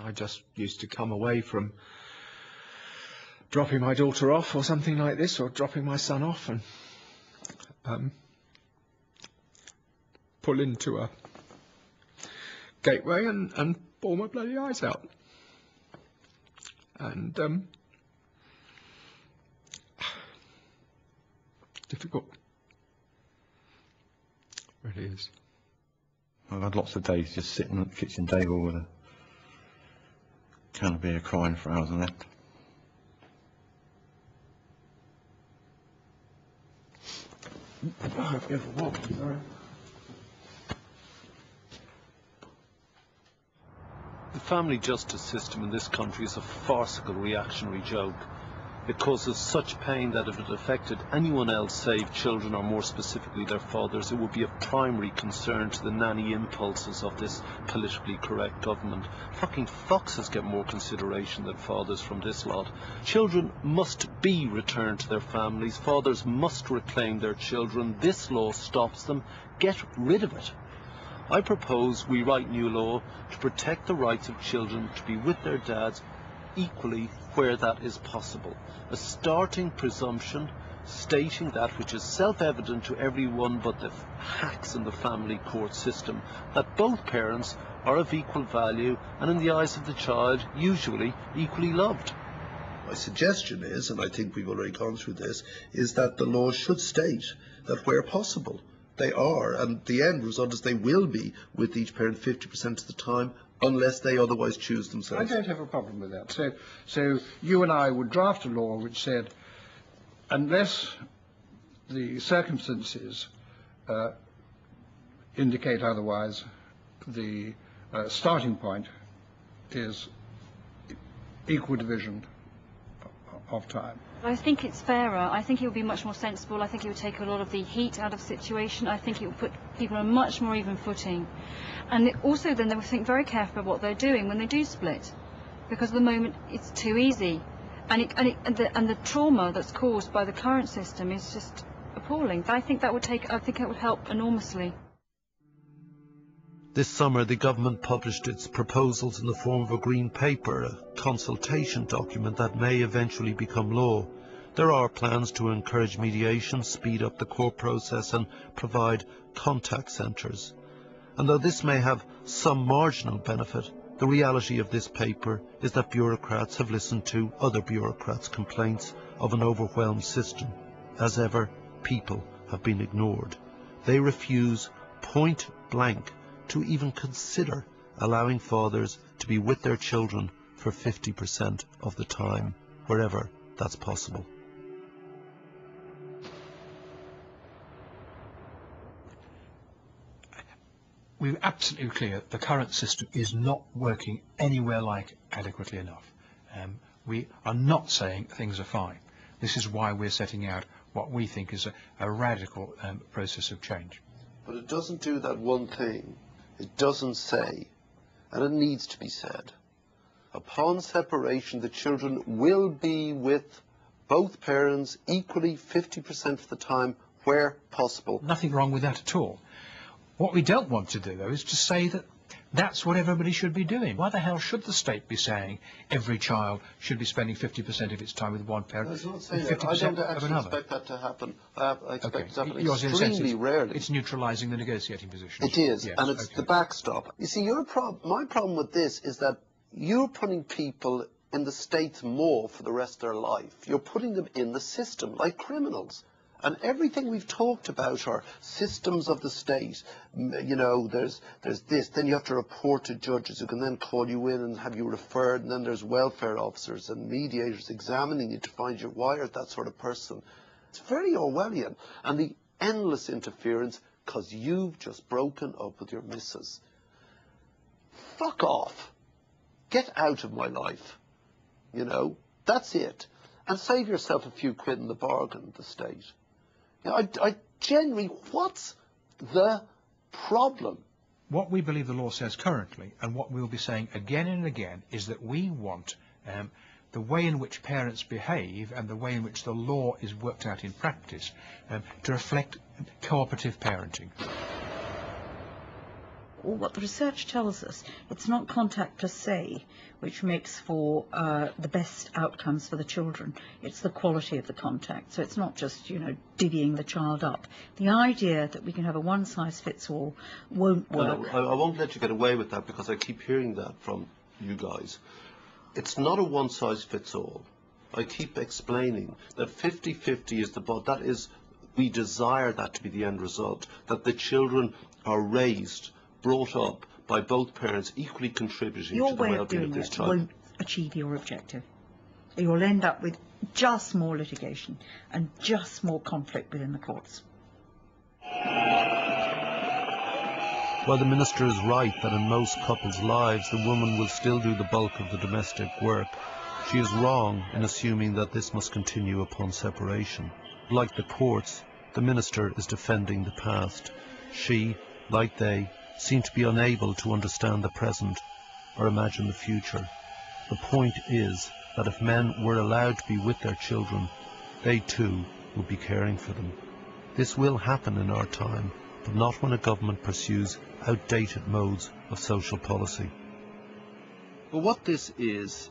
I just used to come away from dropping my daughter off or something like this, or dropping my son off, and pull into a gateway and bawl my bloody eyes out. And difficult. It really is. I've had lots of days just sitting at the kitchen table with a can of beer crying for hours on end. I hope you have a walk, sorry. The family justice system in this country is a farcical reactionary joke. It causes such pain that if it affected anyone else save children, or more specifically their fathers, it would be of primary concern to the nanny impulses of this politically correct government. Fucking foxes get more consideration than fathers from this lot. Children must be returned to their families. Fathers must reclaim their children. This law stops them. Get rid of it. I propose we write new law to protect the rights of children to be with their dads equally where that is possible. A starting presumption stating that which is self-evident to everyone but the hacks in the family court system, that both parents are of equal value and in the eyes of the child usually equally loved. My suggestion is, and I think we've already gone through this, is that the law should state that where possible they are, and the end result is they will be with each parent 50% of the time, unless they otherwise choose themselves. I don't have a problem with that. So you and I would draft a law which said, unless the circumstances indicate otherwise, the starting point is equal division of time. I think it's fairer. I think it would be much more sensible. I think it would take a lot of the heat out of the situation. I think it would put people on a much more even footing. And also then they would think very carefully about what they're doing when they do split. Because at the moment it's too easy. And the trauma that's caused by the current system is just appalling. I think it would help enormously. This summer, the government published its proposals in the form of a green paper, a consultation document that may eventually become law. There are plans to encourage mediation, speed up the court process and provide contact centres. And though this may have some marginal benefit, the reality of this paper is that bureaucrats have listened to other bureaucrats' complaints of an overwhelmed system. As ever, people have been ignored. They refuse point blank to even consider allowing fathers to be with their children for 50% of the time, wherever that's possible. We're absolutely clear the current system is not working anywhere like adequately enough. We are not saying things are fine. This is why we're setting out what we think is a radical process of change. But it doesn't do that one thing. It doesn't say, and it needs to be said, upon separation the children will be with both parents equally 50% of the time where possible. Nothing wrong with that at all. What we don't want to do, though, is to say that that's what everybody should be doing. Why the hell should the state be saying every child should be spending 50% of its time with one parent and 50% of another? I don't actually expect that to happen. I expect that to happen Yours, extremely rarely. It's neutralising the negotiating position. It is, yes, and it's the backstop. You see, my problem with this is that you're putting people in the state's maw for the rest of their life. You're putting them in the system like criminals. And everything we've talked about are systems of the state. You know, there's this, then you have to report to judges who can then call you in and have you referred, and then there's welfare officers and mediators examining you to find you wired, that sort of person. It's very Orwellian. And the endless interference because you've just broken up with your missus. Fuck off. Get out of my life. You know, that's it. And save yourself a few quid in the bargain, the state. You know, I generally, what's the problem? What we believe the law says currently, and what we'll be saying again and again, is that we want the way in which parents behave and the way in which the law is worked out in practice to reflect cooperative parenting. or what the research tells us, it's not contact per se which makes for the best outcomes for the children. It's the quality of the contact. So it's not just, you know, divvying the child up. The idea that we can have a one-size-fits-all won't work. No, I won't let you get away with that, because I keep hearing that from you guys. It's not a one-size-fits-all. I keep explaining that 50-50 is that is, we desire that to be the end result, that the children are raised, brought up by both parents, equally contributing to the well-being of this child. Won't achieve your objective. You'll end up with just more litigation and just more conflict within the courts. While the Minister is right that in most couples' lives the woman will still do the bulk of the domestic work, she is wrong in assuming that this must continue upon separation. Like the courts, the Minister is defending the past. She, like they, seem to be unable to understand the present or imagine the future. The point is that if men were allowed to be with their children, they too would be caring for them. This will happen in our time, but not when a government pursues outdated modes of social policy. But what this is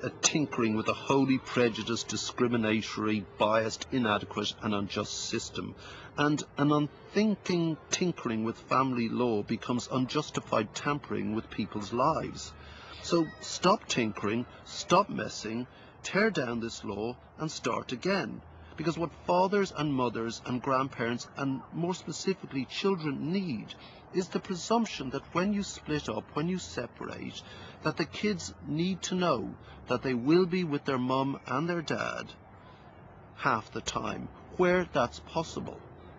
a tinkering with a wholly prejudiced, discriminatory, biased, inadequate and unjust system. And an unthinking tinkering with family law becomes unjustified tampering with people's lives. So stop tinkering, stop messing, tear down this law and start again. Because what fathers and mothers and grandparents, and more specifically children, need is the presumption that when you split up, when you separate, that the kids need to know that they will be with their mum and their dad half the time, where that's possible.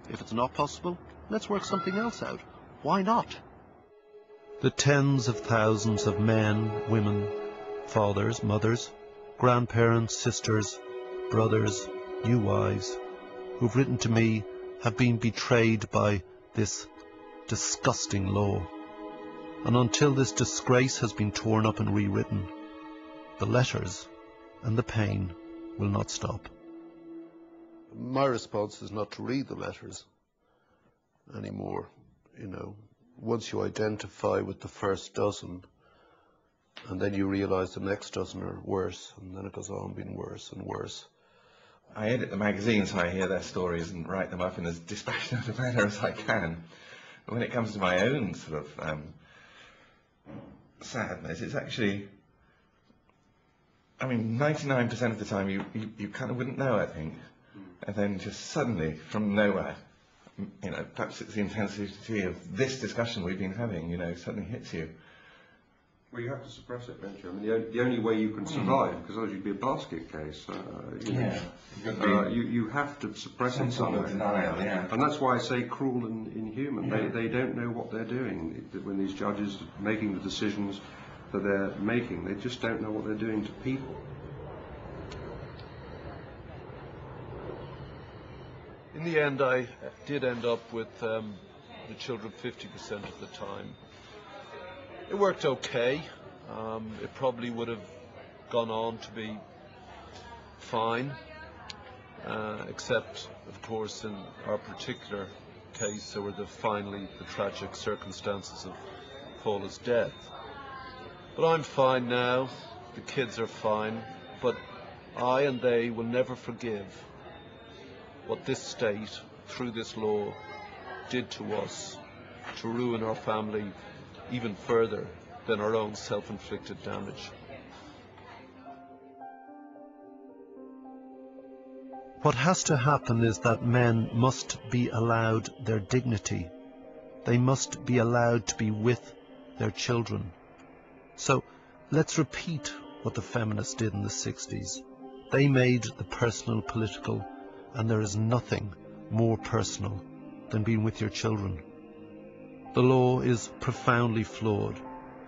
If it's not possible, let's work something else out. Why not? The tens of thousands of men, women, fathers, mothers, grandparents, sisters, brothers, new wives, who've written to me have been betrayed by this disgusting law. And until this disgrace has been torn up and rewritten, the letters and the pain will not stop. My response is not to read the letters anymore. You know, once you identify with the first dozen, and then you realize the next dozen are worse, and then it goes on being worse and worse. I edit the magazine so I hear their stories and write them up in as dispassionate a manner as I can. But when it comes to my own sort of sadness, it's actually, I mean, 99% of the time you kind of wouldn't know, I think. And then just suddenly, from nowhere, you know, perhaps it's the intensity of this discussion we've been having, you know, suddenly hits you. Well, you have to suppress it, don't you? I mean, the only way you can survive, because otherwise you'd be a basket case. You have to suppress it somewhere. Denial, yeah. And that's why I say cruel and inhuman. Yeah. They don't know what they're doing. When these judges are making the decisions that they're making, they just don't know what they're doing to people. In the end, I did end up with the children 50% of the time. It worked okay. It probably would have gone on to be fine, except, of course, in our particular case, there were finally the tragic circumstances of Paula's death. But I'm fine now. The kids are fine. But I and they will never forgive what this state, through this law, did to us, to ruin our family even further than our own self-inflicted damage. What has to happen is that men must be allowed their dignity. They must be allowed to be with their children. So let's repeat what the feminists did in the 60s. They made the personal political, and there is nothing more personal than being with your children. The law is profoundly flawed.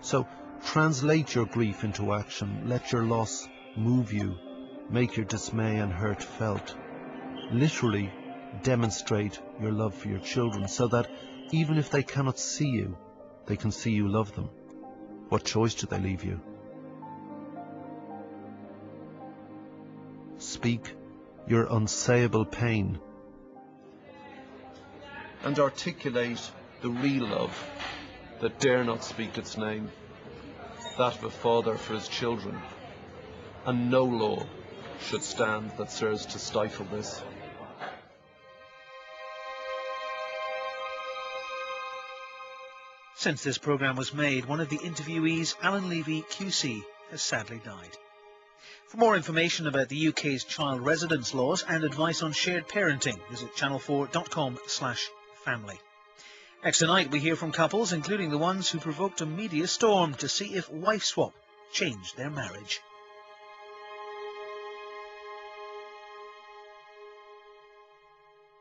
So translate your grief into action. Let your loss move you. Make your dismay and hurt felt. Literally demonstrate your love for your children so that even if they cannot see you, they can see you love them. What choice do they leave you? Speak your unsayable pain and articulate the real love that dare not speak its name, that of a father for his children, and no law should stand that serves to stifle this. Since this programme was made, one of the interviewees, Alan Levy QC, has sadly died. For more information about the UK's child residence laws and advice on shared parenting, visit channel4.com/family. Next tonight we hear from couples, including the ones who provoked a media storm to see if wife swap changed their marriage.